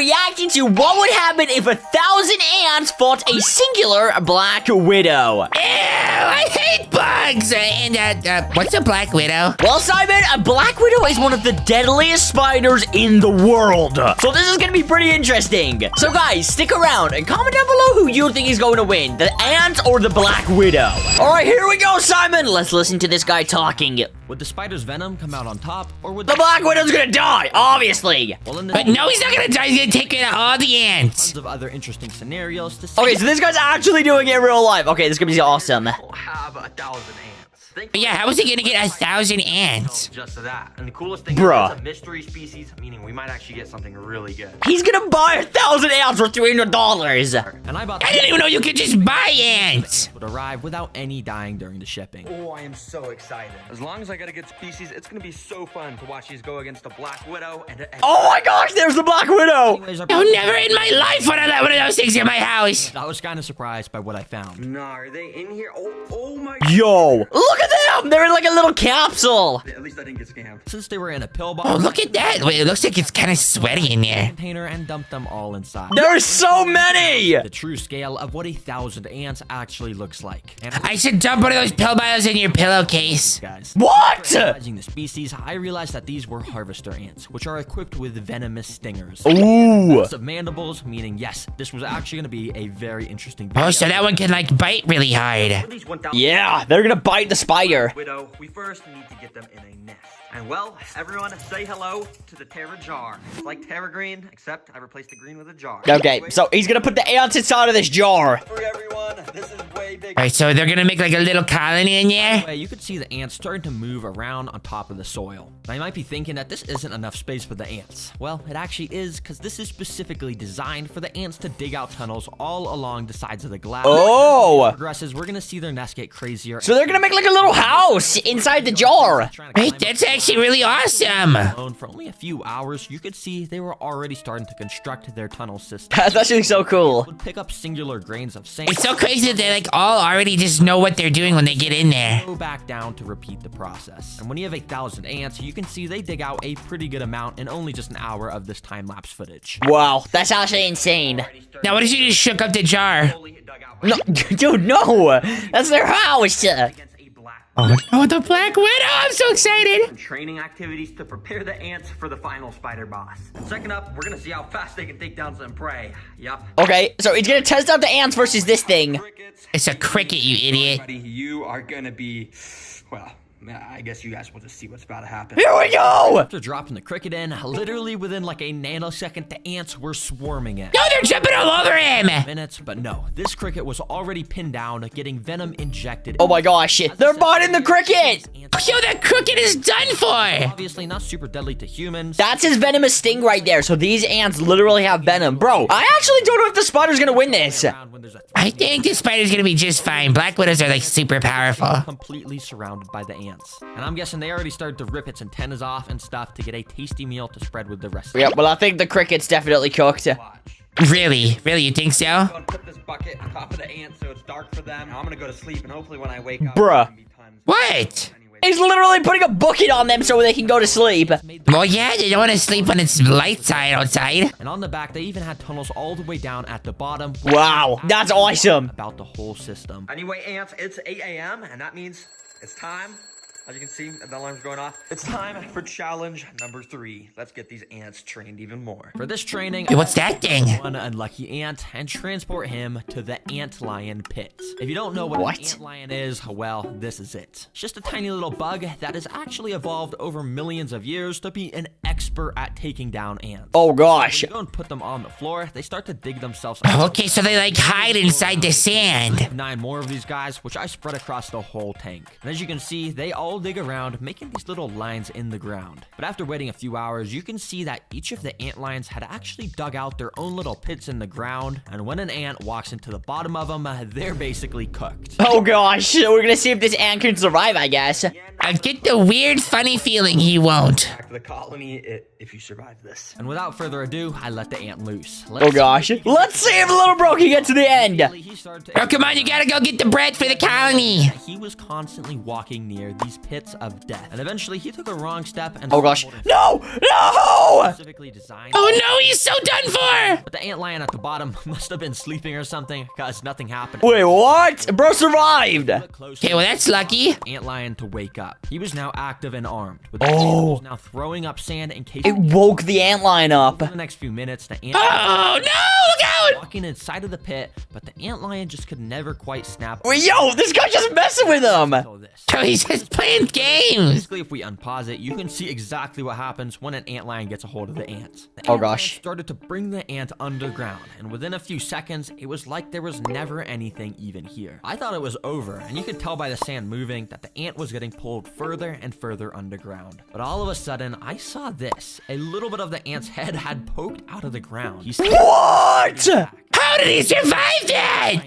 reacting to what would happen if 1,000 ants fought a singular Black Widow. Ew, I hate bugs. And what's a Black Widow? Well, Simon, a Black Widow is one of the deadliest spiders in the world. So this is gonna be pretty interesting. So guys, stick around and comment down below who you think is going to win, the ant or the Black Widow. All right, here we go, Simon. Let's listen to this guy talking. Would the spider's venom come out on top, or would The Black Widow's gonna die, obviously. Well, in But no, he's not gonna die. He's gonna take out all the ants. tons of other interesting scenarios to see. Okay, so this guy's actually doing it in real life. Okay, this is gonna be awesome. We'll have 1,000 ants. Think But yeah, how is he gonna get 1,000 ants? just to that. And the coolest thing Bruh. is it's a mystery species, meaning we might actually get something really good. He's gonna buy 1,000 ants for $300. And I bought I didn't even know you could just buy ants. would arrive without any dying during the shipping. Oh, I am so excited. As long as I get a good species, it's gonna be so fun to watch these go against the Black Widow and Oh my gosh, there's the Black Widow. Anyways, No, never in my life would I let one of those things in my house. I was kind of surprised by what I found. Nah, are they in here? Oh my. Yo, look at them. They're in like a little capsule. At least I didn't get scammed. Since they were in a pill box Oh, look at that. Wait, it looks like it's kind of sweaty in there. container and dumped them all inside. There's so many. The true scale of what 1,000 ants actually looks like. And I should dump one of those pill bottles in your pillowcase. guys, What? analyzing the species, I realized that these were harvester ants, which are equipped with venomous stingers. Ooh. Lots of mandibles, meaning yes, this was actually going to be a very interesting video. Oh, so that one can like bite really hard. For these 1,000 Yeah, they're gonna bite the spider. Widow, we first need to get them in a nest. And well, everyone say hello to the Terra jar. It's like Terra Green, except I replaced the green with a jar. Okay, so he's gonna put the ants inside of this jar. For everyone, this is way bigger. Alright, so they're gonna make like a little colony in there? Anyway, you could see the ants starting to move around on top of the soil. Now you might be thinking that this isn't enough space for the ants. Well, it actually is, because this is specifically designed for the ants to dig out tunnels all along the sides of the glass. Oh. As it progresses, we're gonna see their nest get crazier. So they're gonna make like a little house inside the jar. Wait, that's actually really awesome. Alone for only a few hours, you could see they were already starting to construct their tunnel system. That's actually so cool. Would pick up singular grains of sand. It's so crazy that they like all already just know what they're doing when they get in there. Go back down to repeat the process. And when you have 1,000 ants, you can see they dig out a pretty good amount in only just an hour of this time-lapse footage. Wow, that's actually insane. Now, what if you just shook up the jar? No, dude, no. That's their house. Against a black Oh, the Black Widow! I'm so excited. and training activities to prepare the ants for the final spider boss. And second up, we're gonna see how fast they can take down some prey. Yup. Okay, so he's gonna test out the ants versus this thing. Crickets. It's a cricket, you idiot. Buddy, you are gonna be, well, I guess you guys will just see what's about to happen. Here we go. After dropping the cricket in, literally within like a nanosecond, the ants were swarming it. No, they're jumping all over him. Minutes, but no, this cricket was already pinned down, getting venom injected. Oh my gosh, they're biting the cricket. Yo, that cricket is done for. Obviously not super deadly to humans. That's his venomous sting right there. So these ants literally have venom. Bro, I actually don't know if the spider's gonna win this. When there's a I think the spider's gonna be just fine. Black Widows are like super powerful. completely surrounded by the ants. And I'm guessing they already started to rip its antennas off and stuff to get a tasty meal to spread with the rest. Yeah, well, I think the cricket's definitely cooked. Watch. Really? Really, you think so? I'm gonna put this bucket on top of the ants so it's dark for them. I'm gonna go to sleep and hopefully when I wake up, Bruh. there's gonna be tons. What? Anyway, He's literally putting a bucket on them so they can go to sleep. Well, yeah, you don't want to sleep when it's light side outside. And on the back, they even had tunnels all the way down at the bottom. Wow, that's awesome. About the whole system. Anyway, ants, it's 8 a.m. and that means it's time. As you can see, the alarm's going off. It's time for challenge number 3. Let's get these ants trained even more. For this training, Hey, what's that thing? one unlucky ant and transport him to the ant lion pit. If you don't know what What? an ant lion is, well, this is it. It's just a tiny little bug that has actually evolved over millions of years to be an expert at taking down ants. Oh gosh. When you go and put them on the floor, they start to dig themselves out. Okay, so they like hide inside the sand. 9 more of these guys, which I spread across the whole tank. And as you can see, they all dig around, making these little lines in the ground. But after waiting a few hours, you can see that each of the ant lions had actually dug out their own little pits in the ground. And when an ant walks into the bottom of them, they're basically cooked. Oh gosh, we're gonna see if this ant can survive, I guess. Again, I get the weird, funny feeling he won't. Back to the colony if you survive this. And without further ado, I let the ant loose. Oh gosh. Let's see if little bro can get to the end. He started to Oh, come on, you gotta go get the bread for the colony. He was constantly walking near these pits of death. And eventually, he took a wrong step and... Oh gosh. No! No! Specifically designed... Oh no, he's so done for. But the ant lion at the bottom must have been sleeping or something, because nothing happened. Wait, what? Bro survived. Okay, well, that's lucky. Ant lion to wake up. He was now active and armed. With the ant was now throwing up sand in case... It woke the antlion up. For the next few minutes, the ant... Oh no, look out. walking inside of the pit, but the ant lion just could never quite snap. Wait, yo, this guy's just messing with him. So he's just playing games. Basically, if we unpause it, you can see exactly what happens when an antlion gets a hold of the ants. The Oh, antlion gosh. started to bring the ant underground, and within a few seconds, it was like there was never anything even here. I thought it was over, and you could tell by the sand moving that the ant was getting pulled further and further underground. But all of a sudden, I saw this. A little bit of the ant's head had poked out of the ground. What? How did he survive that?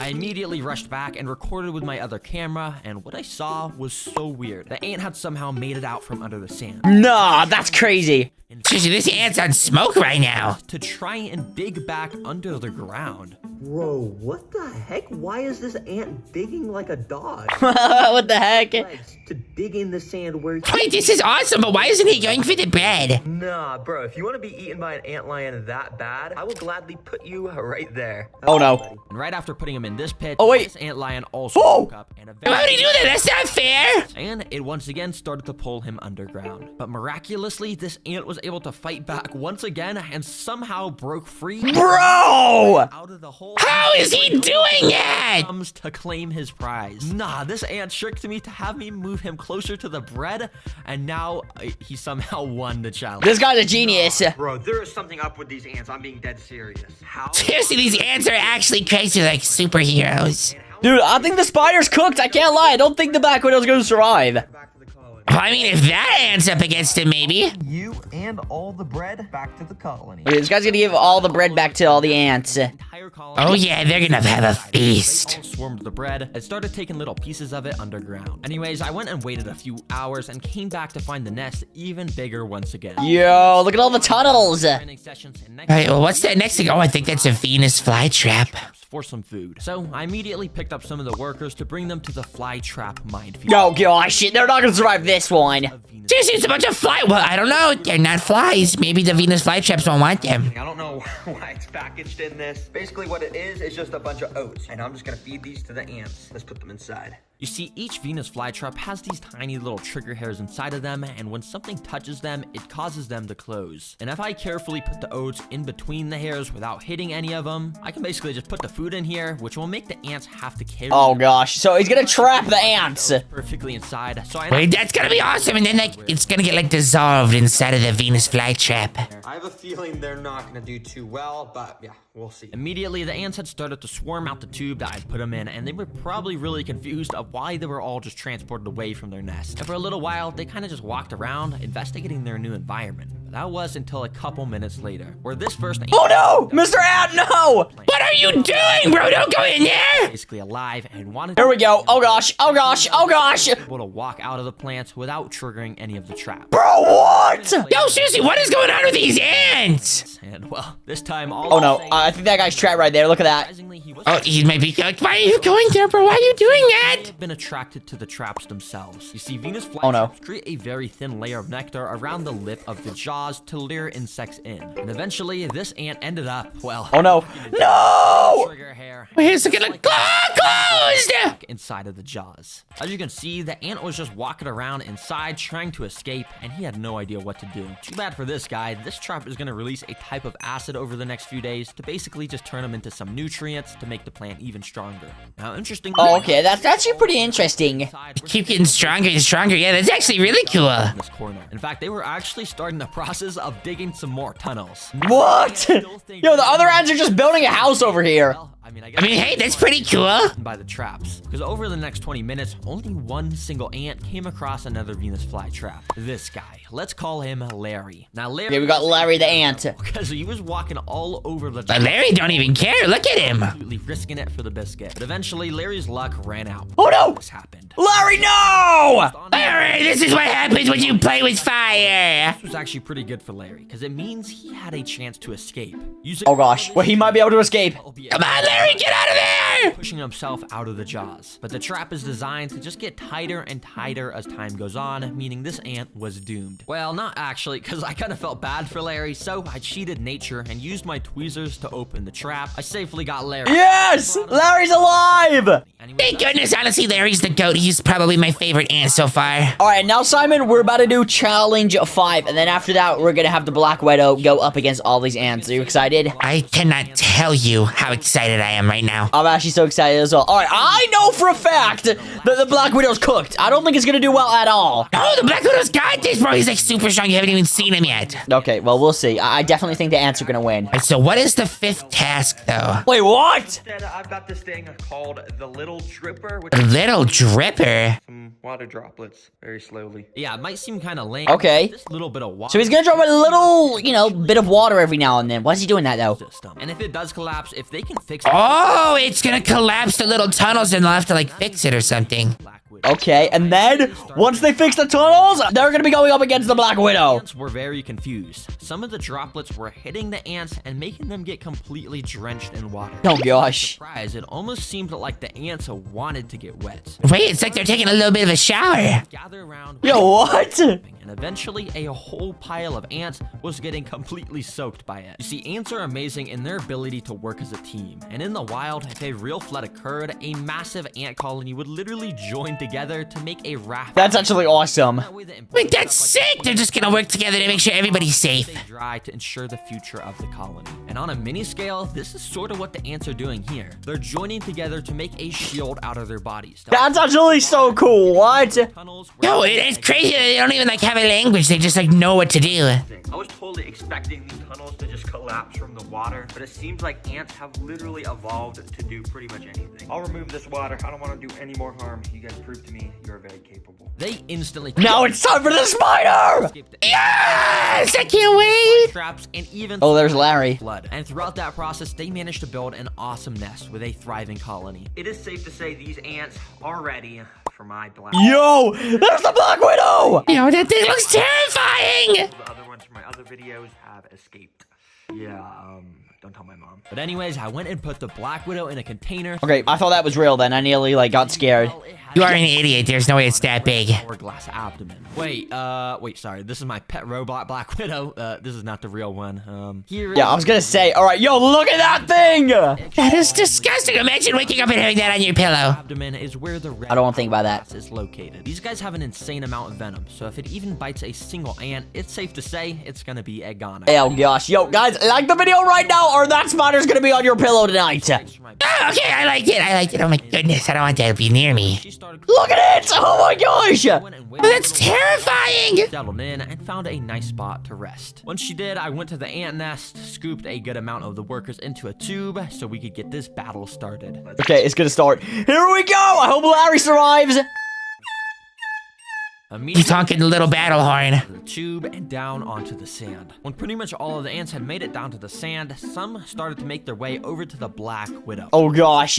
I immediately rushed back and recorded with my other camera, and what I saw was so weird. The ant had somehow made it out from under the sand. Nah, that's crazy. Seriously, this ant's on smoke right now. To try and dig back under the ground. Bro, what the heck? Why is this ant digging like a dog? What the heck? Legs to dig in the sand where... Wait, this is awesome, but why isn't he going for the bread? Nah, bro, if you want to be eaten by an antlion that bad, I will gladly put you right there. Oh no. And right after putting him in this pit, Oh, wait. this antlion also Oh! woke up and Why would he do that? That's not fair. and it once again started to pull him underground. But miraculously, this ant was able to fight back once again and somehow broke free. Bro! Out of the hole. How is he doing that? Comes to claim his prize. Nah, this ant tricked me to have me move him closer to the bread, and now he somehow won the challenge. This guy's a genius. Bro, there is something up with these ants. I'm being dead serious. How? Seriously, these ants are actually crazy like superheroes. Dude, I think the spider's cooked. I can't lie. I don't think the Black Widow's gonna survive. Back to the colony. Well, I mean, if that ant's up against him, maybe. You and all the bread back to the colony. Okay, this guy's gonna give all the bread back to all the ants. Entire colony. Oh yeah, they're gonna have a They all feast. swarmed the bread and started taking little pieces of it underground. Anyways, I went and waited a few hours and came back to find the nest even bigger once again. Yo, look at all the tunnels. Training sessions and next Alright, well, what's that next thing? Oh, I think that's a Venus flytrap. for some food. So I immediately picked up some of the workers to bring them to the fly trap minefield. Yo, gosh, they're not gonna survive this one. Seriously, it's a bunch of fly. Well, I don't know. They're not flies. Maybe the Venus flytraps won't want them. I don't know why it's packaged in this. Basically what it is just a bunch of oats. And I'm just gonna feed these to the ants. Let's put them inside. You see, each Venus flytrap has these tiny little trigger hairs inside of them, and when something touches them, it causes them to close. And if I carefully put the oats in between the hairs without hitting any of them, I can basically just put the food in here, which will make the ants have to carry Oh gosh, so he's gonna trap the ants. perfectly inside. So I Wait, that's gonna be awesome. And then, like, it's gonna get, like, dissolved inside of the Venus flytrap. I have a feeling they're not gonna do too well, but yeah, we'll see. Immediately, the ants had started to swarm out the tube that I put them in, and they were probably really confused of why they were all just transported away from their nest. And for a little while, they kind of just walked around, investigating their new environment. But that was until a couple minutes later, where this first ant... Oh no! Mr. Ant, no! What are you doing, bro? Don't go in there! Basically alive and wanted Here we go. Oh gosh, oh gosh, oh gosh! able to walk out of the plants without triggering any of the traps. Bro, what? Yo, seriously, what is going on with these ants? And well, this time all Oh no, I think that guy's trapped right there. Look at that. surprisingly, he was Oh, he might be. Why are you going there, bro? Why are you doing that? have been attracted to the traps themselves. You see, Venus Oh, no. flytraps create a very thin layer of nectar around the lip of the jaws to lure insects in. And eventually, this ant ended up, well... Oh no. No! Trigger hair. Wait, is it gonna closed? Inside of the jaws. As you can see, the ant was just walking around inside trying to escape, and he had no idea what to do. Too bad for this guy. This trap is going to release a type of acid over the next few days to basically just turn him into some nutrients to make the plant even stronger. Now, interestingly... Oh, okay, that's actually pretty interesting. Keep getting stronger and stronger. Yeah, that's actually really cool. In this corner. In fact, they were actually starting the process of digging some more tunnels. What? Yo, the other ants are just building a house over here. Well, I mean, hey, that's pretty cool. by the traps. Because over the next 20 minutes, only one single ant came across another Venus flytrap. This guy. Let's call him Larry. Now, Larry... Okay, we got Larry the ant. Because he was walking all over the... But Larry don't even care. Look at him. Absolutely risking it for the biscuit. But eventually, Larry's luck ran out. Oh, no! This happened. Larry, no! Larry, this is what happens when you play with fire. This was actually pretty good for Larry, because it means he had a chance to escape. Oh, gosh. Well, he might be able to escape. Come on, Larry, get out of there. Pushing himself out of the jaws. But the trap is designed to just get tighter and tighter as time goes on, meaning this ant was doomed. Well, not actually, because I kind of felt bad for Larry, so I cheated nature and used my tweezers to open the trap. I safely got Larry. Yes! Larry's alive! Thank goodness, honestly, Larry's the goat. He's probably my favorite ant so far. All right, now, Simon, we're about to do challenge 5. And then after that, we're going to have the Black Widow go up against all these ants. Are you excited? I cannot tell you how excited I am right now. I'm actually so excited as well. All right, I know for a fact that the Black Widow's cooked. I don't think it's going to do well at all. Oh, the Black Widow's got this, bro. He's like super strong. You haven't even seen him yet. Okay, well, we'll see. I definitely think the ants are going to win. Right, so what is the 5th task, though? Wait, what? Instead, I've got this thing called the Little Dripper, which A little dripper? some water droplets very slowly. Yeah, it might seem kind of lame. Okay. Just a little bit of water. So he's going to drop a little, you know, bit of water every now and then. Why is he doing that, though? System. And if it does collapse, if they can fix it, Oh, it's gonna collapse the little tunnels and they'll have to like fix it or something. Black Widow. Okay, and then, once they fix the tunnels, they're going to be going up against the Black Widow. Ants were very confused. Some of the droplets were hitting the ants and making them get completely drenched in water. Oh, gosh. Surprise, it almost seemed like the ants wanted to get wet. Wait, it's like they're taking a little bit of a shower. Gather around. Yo, what? And eventually, a whole pile of ants was getting completely soaked by it. You see, ants are amazing in their ability to work as a team. And in the wild, if a real flood occurred, a massive ant colony would literally join together to make a raft. That's actually awesome. That way the Wait, that's sick. They're just gonna work together to make sure everybody's safe. stay dry to ensure the future of the colony. And on a mini scale, this is sort of what the ants are doing here. They're joining together to make a shield out of their bodies. That's actually so cool. What? Tunnels where- Yo, it's crazy that they don't even like have a language. They just like know what to do. I was totally expecting these tunnels to just collapse from the water, but it seems like ants have literally evolved to do pretty much anything. I'll remove this water. I don't want to do any more harm. You guys prove to me you're very capable. They instantly Now it's time for the spider! escaped the Yes, I can't wait. traps and even Oh, there's Larry. flood. And throughout that process, they managed to build an awesome nest with a thriving colony. It is safe to say these ants are ready for my black. Yo, there's the Black Widow! Yo, that thing looks terrifying. The other ones from my other videos have escaped. Yeah, don't tell my mom. But anyways, I went and put the Black Widow in a container. Okay, I thought that was real then. I nearly, like, got scared. Well, it had You are an idiot. There's no way it's that big. hourglass abdomen. Wait, sorry. This is my pet robot Black Widow. This is not the real one. Here Yeah, I was gonna say, alright, yo, look at that thing! That is disgusting. Imagine waking up and having that on your pillow. abdomen is where the red I don't wanna think about that. is located. These guys have an insane amount of venom, so if it even bites a single ant, it's safe to say it's gonna be a goner. Oh gosh, yo, guys, like the video right now, or that spider's gonna be on your pillow tonight. Thanks for my- Oh, okay, I liked it. I liked it. Oh my goodness, I don't want that to be near me. She started Look at it! Oh my gosh! went and waited Oh, that's a little while, terrifying. settled in and found a nice spot to rest. Once she did, I went to the ant nest, scooped a good amount of the workers into a tube so we could get this battle started. Okay, it's gonna start. Here we go! I hope Larry survives! He's honking the little battle horn. The tube and down onto the sand. When pretty much all of the ants had made it down to the sand, some started to make their way over to the Black Widow. Oh gosh.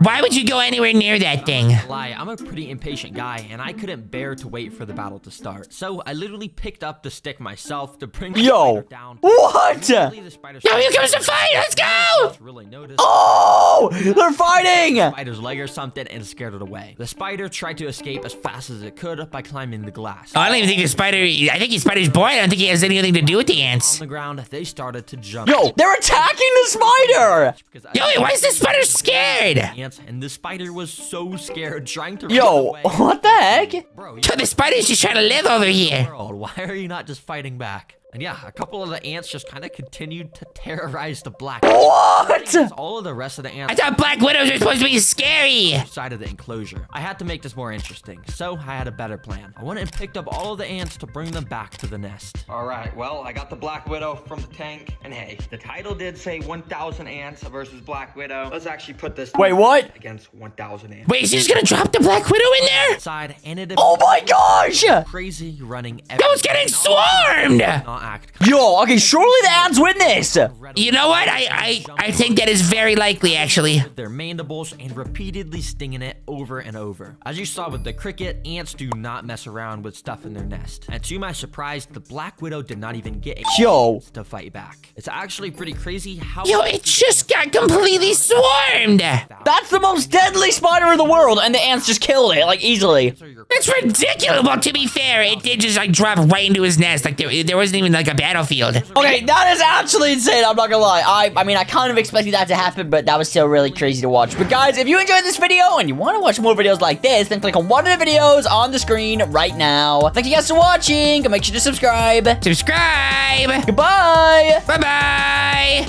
Why would you go anywhere near that thing? Lie, I'm a pretty impatient guy, and I couldn't bear to wait for the battle to start. So I literally picked up the stick myself to bring the Yo! spider down. What? Luckily, the spider Yo, here comes the fight. Let's go. really noticed Oh! They're fighting! the spider's leg or something and scared it away. The spider tried to escape as fast as it could by climbing the glass. Oh, I don't even think the spider. I think the spider's bored. I don't think he has anything to do with the On ants. the ground, they started to jump. Yo, they're attacking the spider! Because Yo, why is the spider scared? ants, and the spider was so scared, trying to run Yo, away. what the heck? Bro, Yo, the spider's just trying to live over here. world, why are you not just fighting back? And yeah, a couple of the ants just kind of continued to terrorize the black. What? All of the rest of the ants I thought black widows are supposed to be scary. side of the enclosure. I had to make this more interesting, so I had a better plan. I went and picked up all of the ants to bring them back to the nest. All right, well, I got the Black Widow from the tank. And hey, the title did say 1,000 ants versus Black Widow. Let's actually put this Wait, what? against 1,000 ants. Wait, is he just gonna drop the black widow in there? Side and it Oh my gosh! crazy running. I was getting swarmed. Not act. Yo, okay, surely the ants win this. You know what? I think that is very likely, actually. Their mandibles and repeatedly stinging it over and over. As you saw with the cricket, ants do not mess around with stuff in their nest. And to my surprise, the Black Widow did not even get a Yo. chance to fight back. It's actually pretty crazy how— Yo, it just got completely swarmed. That's the most deadly spider in the world, and the ants just killed it, like, easily. That's ridiculous. Well, to be fair, it did just like drop right into his nest. Like there wasn't even like a battlefield. Okay, that is actually insane, I'm not gonna lie. I mean, I kind of expected that to happen, but that was still really crazy to watch. But guys, if you enjoyed this video and you want to watch more videos like this, then click on one of the videos on the screen right now. Thank you guys for watching, and make sure to subscribe. Subscribe. Goodbye! Bye-bye.